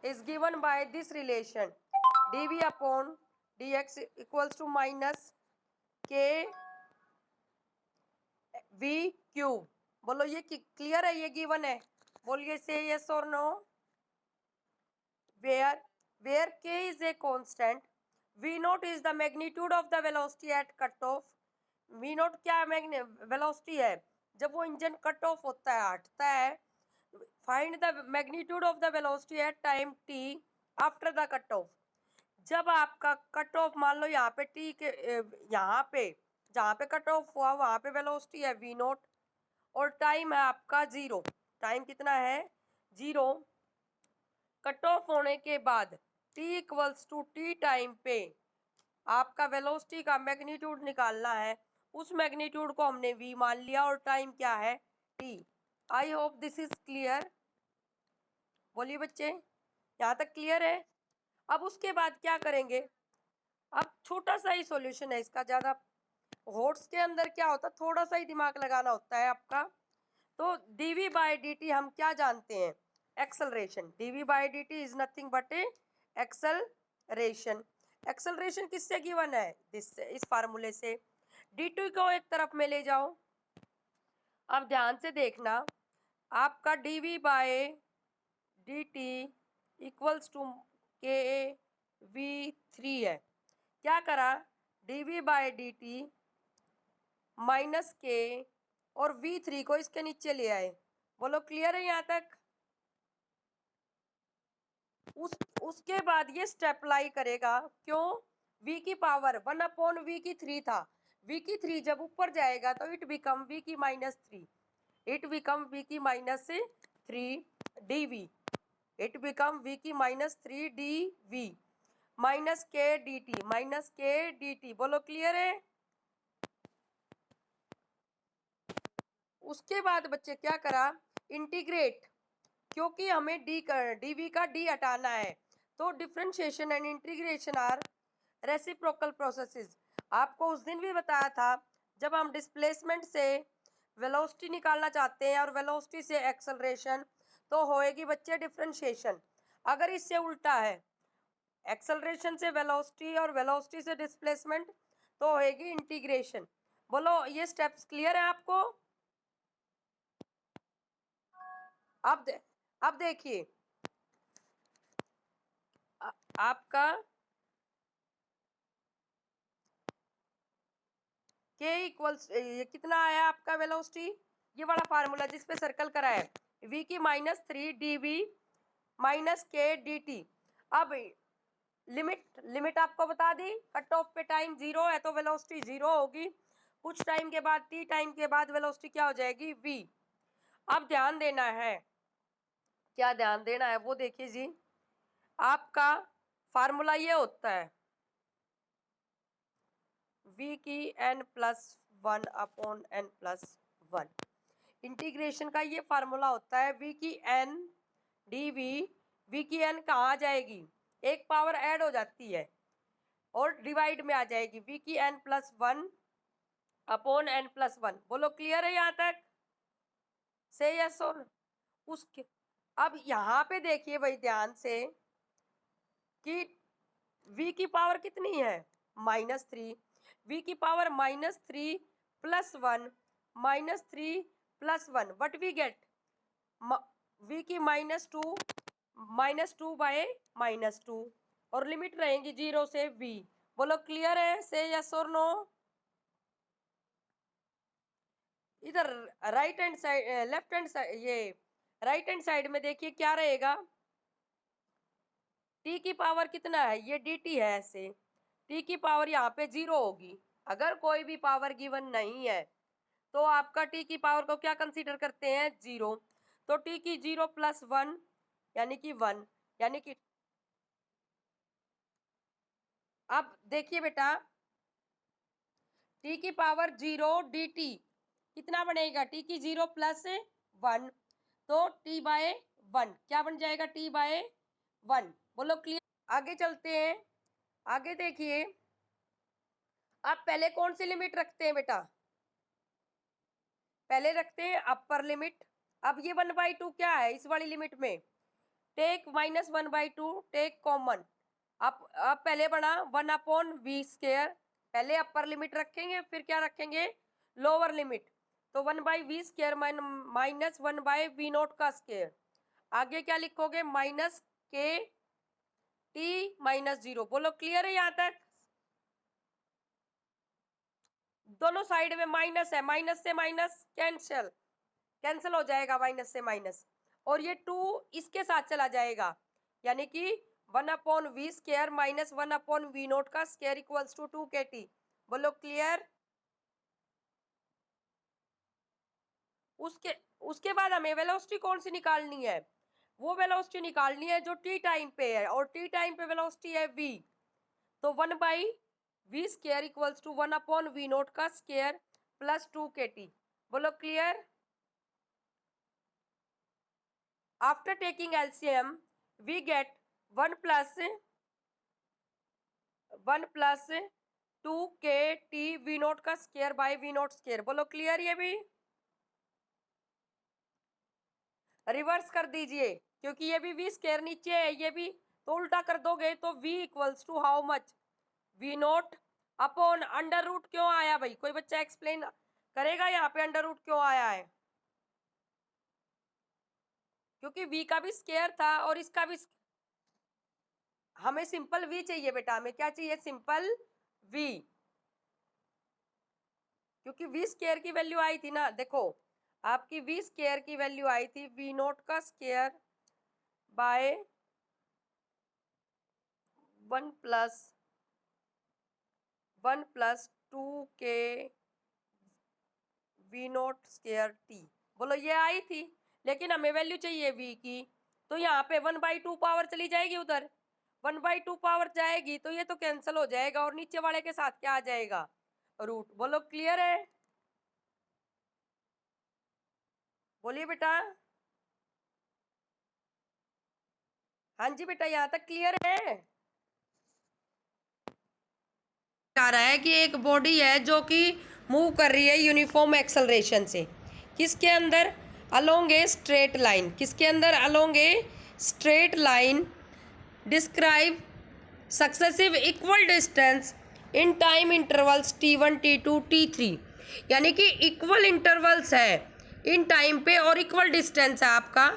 is given by this relation dv upon dx equals to minus k v cube. बोलो ये clear है, ये given है, बोलिए से यस और no. Where k is a constant, v naught is the magnitude of the velocity at cut off। v naught क्या velocity है जब वो इंजन कट ऑफ होता है, हटता है। Find the magnitude of the velocity at time t after the cut off. जब आपका कट ऑफ मान लो यहाँ पे टी के यहाँ पे जहाँ पे कट ऑफ हुआ वहाँ पे वेलोसिटी है वी नोट और टाइम है आपका जीरो। टाइम कितना है? जीरो। कट ऑफ होने के बाद t equals to t time पे आपका वेलोसिटी का मैग्नीट्यूड निकालना है। उस मैग्नीट्यूड को हमने वी मान लिया और टाइम क्या है? T. I hope this is clear. बोलिए बच्चे, यहाँ तक क्लियर है? अब उसके बाद क्या करेंगे? अब छोटा सा ही सॉल्यूशन है इसका, ज़्यादा हॉट्स के अंदर क्या होता है, थोड़ा सा ही दिमाग लगाना होता है आपका। तो dv बाई डी टी हम क्या जानते हैं? Acceleration. dv by d T is nothing but A acceleration. Acceleration किससे गिवन है? इस फार्मूले से। dt को एक तरफ में ले जाओ। अब ध्यान से देखना, आपका dv by d t equals to k v three है। क्या करा? dv by d t minus k और वी थ्री को इसके नीचे ले आए। बोलो क्लियर है यहाँ तक? उसके बाद ये स्टेप लाई करेगा। क्यों? v की पावर वन अपॉन वी की थ्री था। v की थ्री जब ऊपर जाएगा तो इट बिकम v की minus three. It become v की minus three d v. It become v की minus three d v minus k d t minus k d t. बोलो क्लियर है? उसके बाद बच्चे क्या करा? इंटीग्रेट। क्योंकि हमें डी वी का डी हटाना है तो differentiation and integration are reciprocal processes. आपको उस दिन भी बताया था जब हम डिस्प्लेसमेंट से वेलोसिटी निकालना चाहते हैं और वेलोसिटी से एक्सेलरेशन तो होएगी बच्चे डिफरेंशिएशन। अगर इससे उल्टा है, एक्सेलरेशन से वेलोसिटी और वेलोसिटी से डिस्प्लेसमेंट, तो होएगी इंटीग्रेशन। बोलो ये स्टेप्स क्लियर है आपको? अब देखिए आपका के इक्वल्स ये कितना आया आपका वेलोसिटी? ये वाला फार्मूला जिस पे सर्कल करा है, v की minus three d v minus k d t. अब लिमिट आपको बता दी, कट ऑफ पे टाइम जीरो है तो वेलोसिटी जीरो होगी। कुछ टाइम के बाद टी टाइम के बाद वेलोसिटी क्या हो जाएगी? v। अब ध्यान देना है, क्या ध्यान देना है वो देखिए जी। आपका फार्मूला ये होता है v की n plus one upon n plus one. Integration का ये फार्मूला होता है v की n डी वी की n कहाँ आ जाएगी? एक पावर ऐड हो जाती है और डिवाइड में आ जाएगी v की n plus one upon n plus one. बोलो क्लियर है यहाँ तक? से यस और उसके। अब यहाँ पे देखिए भाई ध्यान से कि v की पावर कितनी है? Minus three. v की power minus three plus one minus three plus one what we get v की minus two by minus two और लिमिट रहेंगी जीरो से v। बोलो क्लियर है? से यस और नो। इधर right hand side left hand side ये राइट हैंड साइड में देखिए क्या रहेगा? t की पावर कितना है? ये dt है ऐसे। t की पावर यहाँ पे जीरो होगी। अगर कोई भी पावर गिवन नहीं है तो आपका t की पावर को क्या कंसीडर करते हैं? जीरो। तो t की जीरो प्लस वन यानी कि वन, यानी कि अब देखिए बेटा t की पावर जीरो डी टी कितना बनेगा? t की जीरो प्लस वन तो t बाय वन क्या बन जाएगा? t by one. बोलो क्लियर? आगे चलते हैं। आगे देखिए, अब पहले कौन सी लिमिट रखते हैं बेटा? पहले रखते हैं अपर लिमिट। अब ये वन बाई टू क्या है इस वाली लिमिट में? Take -1/2 take common. अब पहले बना 1/v², पहले अपर लिमिट रखेंगे फिर क्या रखेंगे लोअर लिमिट, तो 1/v² -1/v0 का स्क्वायर। आगे क्या लिखोगे -k(t-0)। बोलो क्लियर है यहाँ तक? दोनों साइड में माइनस है, माइनस से माइनस कैंसिल हो जाएगा, माइनस से माइनस, और ये 2 इसके साथ चला जाएगा, यानी कि 1/v² -1/v0 का स्क्वायर इक्वल्स टू 2kt। बोलो क्लियर? उसके उसके बाद हमें वेलोसिटी कौन सी निकालनी है? वो वेलोसिटी निकालनी है जो टी टाइम पे है, और टी टाइम पे वेलोसिटी है v, तो 1/v² इक्वल्स टू 1/v0 का स्क्वायर प्लस 2kt। बोलो clear? After taking LCM we get 1 plus 2kt v0 का स्क्वायर बाय v0 स्क्वायर। बोलो क्लियर? ये भी रिवर्स कर दीजिए, क्योंकि ये भी v² नीचे है, ये भी, तो उल्टा कर दोगे तो v equals to how much v0 upon under root. क्यों आया भाई? कोई बच्चा एक्सप्लेन करेगा यहाँ पे अंडर रूट क्यों आया है? क्योंकि v का भी स्क्वायर था और इसका भी। हमें सिंपल v चाहिए बेटा, हमें क्या चाहिए? सिंपल v, क्योंकि v² की वैल्यू आई थी ना, देखो आपकी v² की वैल्यू आई थी v0 का square bye 1 plus 2k v0 square t। बोलो ये आई थी, लेकिन हमें वैल्यू चाहिए v की, तो यहाँ पे 1/2 पावर चली जाएगी, उधर 1/2 पावर जाएगी तो ये तो कैंसिल हो जाएगा, और नीचे वाले के साथ क्या आ जाएगा? रूट। बोलो क्लियर है? बोलिए बेटा। हाँ जी बेटा, यहाँ तक क्लियर है? आ रहा है कि एक बॉडी है जो कि मूव कर रही है यूनिफॉर्म एक्सेलरेशन से, किसके अंदर? Along a straight line. किसके अंदर? Along a straight line. Describe successive equal distance in time intervals t1 t2 t3, यानी कि इक्वल इंटरवल्स है इन टाइम पे और इक्वल डिस्टेंस है आपका।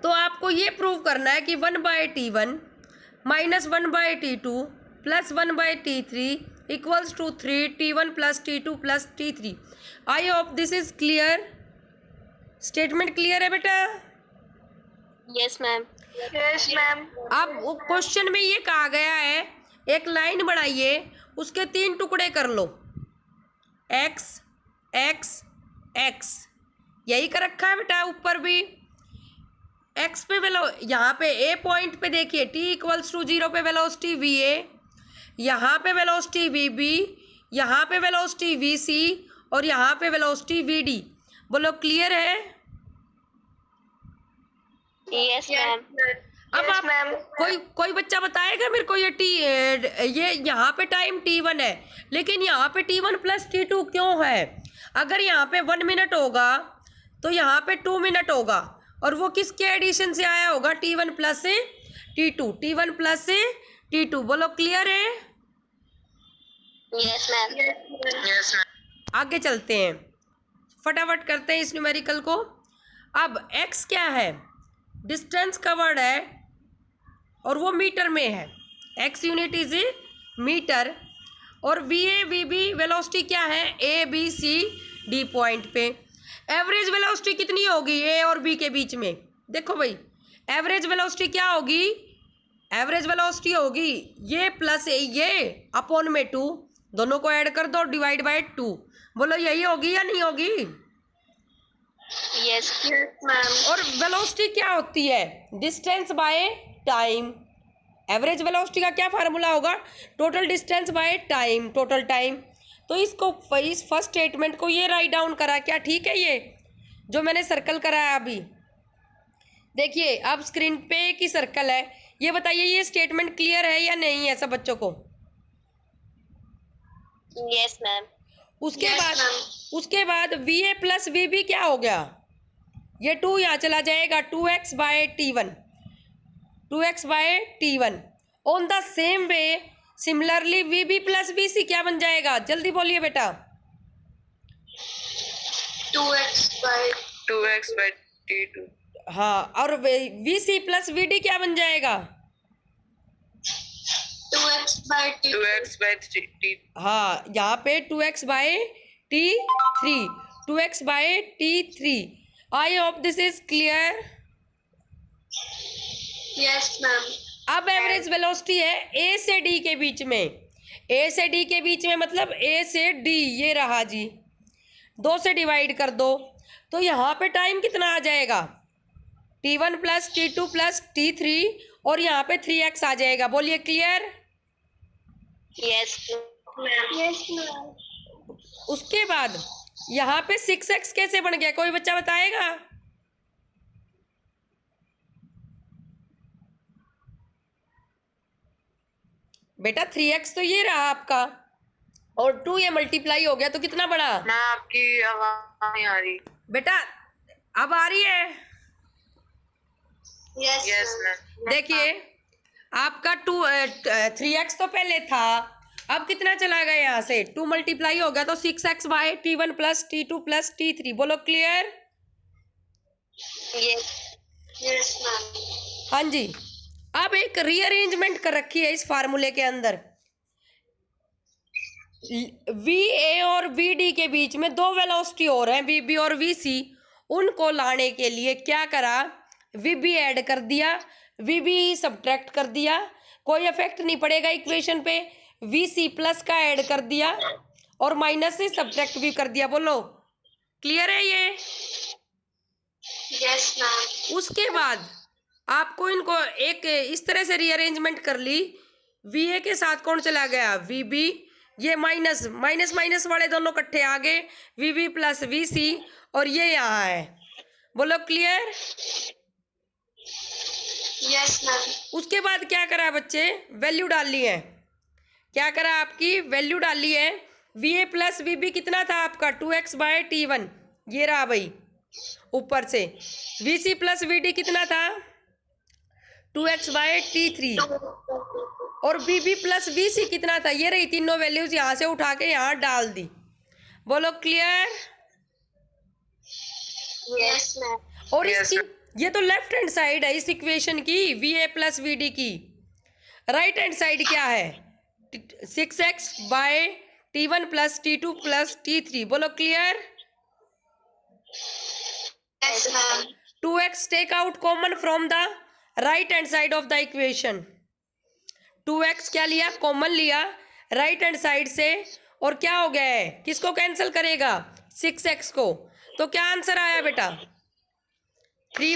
तो आपको ये प्रूव करना है कि 1/t1 -1/t2 plus 1/t3 equals to 3t1 plus t2 plus t3। I hope this is clear. Statement clear है बेटा? Yes ma'am. Yes ma'am. अब क्वेश्चन में ये कहा गया है एक लाइन बनाइए, उसके 3 टुकड़े कर लो, x x x, यही कर रखा है बेटा ऊपर भी। x पे यहाँ पे a पॉइंट पे देखिए t इक्वल्स टू 0 पे वेलोसिटी va, यहाँ पे वेलोसिटी vb, यहाँ पे वेलोसिटी vc, और यहाँ पे वेलोसिटी vd। बोलो क्लियर है? Yes ma'am. अब आप कोई बच्चा बताएगा मेरे को ये यहाँ पे टाइम t1 है, लेकिन यहाँ पे t1 प्लस t2 क्यों है? अगर यहाँ पे 1 मिनट होगा तो यहाँ पे 2 मिनट होगा, और वो किसके एडिशन से आया होगा? t1 plus t2, t1 plus t2। बोलो क्लियर है? Yes ma'am. Yes ma'am. आगे चलते हैं, फटाफट करते हैं इस न्यूमेरिकल को। अब x क्या है? डिस्टेंस कवर्ड है और वो मीटर में है, x यूनिट इज मीटर, और v A v B velocity क्या है? A B C D point पे। एवरेज वेलोसिटी कितनी होगी ए और बी के बीच में? देखो भाई, एवरेज वेलोसिटी क्या होगी? एवरेज वेलोसिटी होगी ये प्लस ये अपॉन में 2, दोनों को ऐड कर दो, डिवाइड बाय 2। बोलो यही होगी या नहीं होगी? Yes ma'am. और वेलोसिटी क्या होती है? Distance by time. Average velocity का क्या फार्मूला होगा? Total distance by time, total time. तो इसको इस फर्स्ट स्टेटमेंट को ये राइट डाउन करा, क्या ठीक है? ये जो मैंने सर्कल कराया अभी, देखिए अब स्क्रीन पे एक ही सर्कल है, ये बताइए ये स्टेटमेंट क्लियर है या नहीं है सब बच्चों को? Yes ma'am. उसके बाद v A plus v B क्या हो गया? ये 2 यहाँ चला जाएगा, 2x by T1, 2x by T1। On the same way similarly VB plus VC क्या बन जाएगा, जल्दी बोलिए बेटा। 2x by T2। हाँ, और VC प्लस VD क्या बन जाएगा, 2x by T। हाँ, यहाँ पे 2x by T3, 2x by T3। I hope this is clear. Yes ma'am. अब एवरेज वेलोसिटी है A से D के बीच में, A से D के बीच में मतलब A से D, ये रहा जी, 2 से डिवाइड कर दो तो यहाँ पे टाइम कितना आ जाएगा, T1 plus T2 plus T3, और यहाँ पे 3x आ जाएगा। बोलिए क्लियर। Yes ma'am. उसके बाद यहाँ पे 6x कैसे बन गया, कोई बच्चा बताएगा। बेटा 3x तो ये रहा आपका, और 2 ये मल्टीप्लाई हो गया तो कितना बड़ा। मैं आपकी आवाज नहीं आ रही बेटा अब आ रही है। Yes ma'am. देखिए आपका 3x तो पहले था, अब कितना चला गया यहाँ से, 2 मल्टीप्लाई हो गया तो 6x bye T1 plus T2 plus T3। बोलो क्लियर। Yes ma'am. हाँ जी। अब एक रीअरेंजमेंट कर रखी है इस फार्मूले के अंदर, VA और VD के बीच में 2 वेलोसिटी और हैं, VB और VC। उनको लाने के लिए क्या करा, VB ऐड कर दिया, VB सब्ट्रैक्ट कर दिया, कोई इफेक्ट नहीं पड़ेगा इक्वेशन पे। VC प्लस का ऐड कर दिया और माइनस से सब्ट्रैक्ट भी कर दिया। बोलो क्लियर है ये। Yes ma'am. उसके बाद आपको इनको एक इस तरह से रीअरेंजमेंट कर ली, VA के साथ कौन चला गया, VB, ये माइनस माइनस माइनस वाले दोनों इकट्ठे आ गए, VB प्लस VC, और ये यहाँ है। बोलो क्लियर। Yes ma'am. उसके बाद क्या करा बच्चे, वैल्यू डाल ली है। क्या करा, आपकी वैल्यू डाली है। VA प्लस VB कितना था आपका, 2x बाय T1, ये रहा भाई ऊपर से। VC प्लस VD कितना था, 2x बाय T3, और VB प्लस VC कितना था, ये रही तीनों वैल्यूज यहाँ से उठा के यहाँ डाल दी। बोलो क्लियर। Yes ma'am. और इसकी ये तो लेफ्ट हैंड साइड है इस इक्वेशन की, VA प्लस VD की। राइट हैंड साइड क्या है, 6x bye T1 plus T2 plus T3। बोलो clear. Yes ma'am. 2x take out common from the right hand side of the equation. 2x क्या लिया, common लिया right hand side से, और क्या हो गया है, किसको कैंसिल करेगा, 6x को। तो क्या आंसर आया बेटा, 3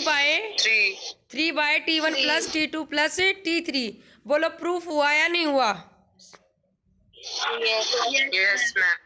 bye T1 plus T2 plus T3। बोलो प्रूफ हुआ या नहीं हुआ। Yes ma'am.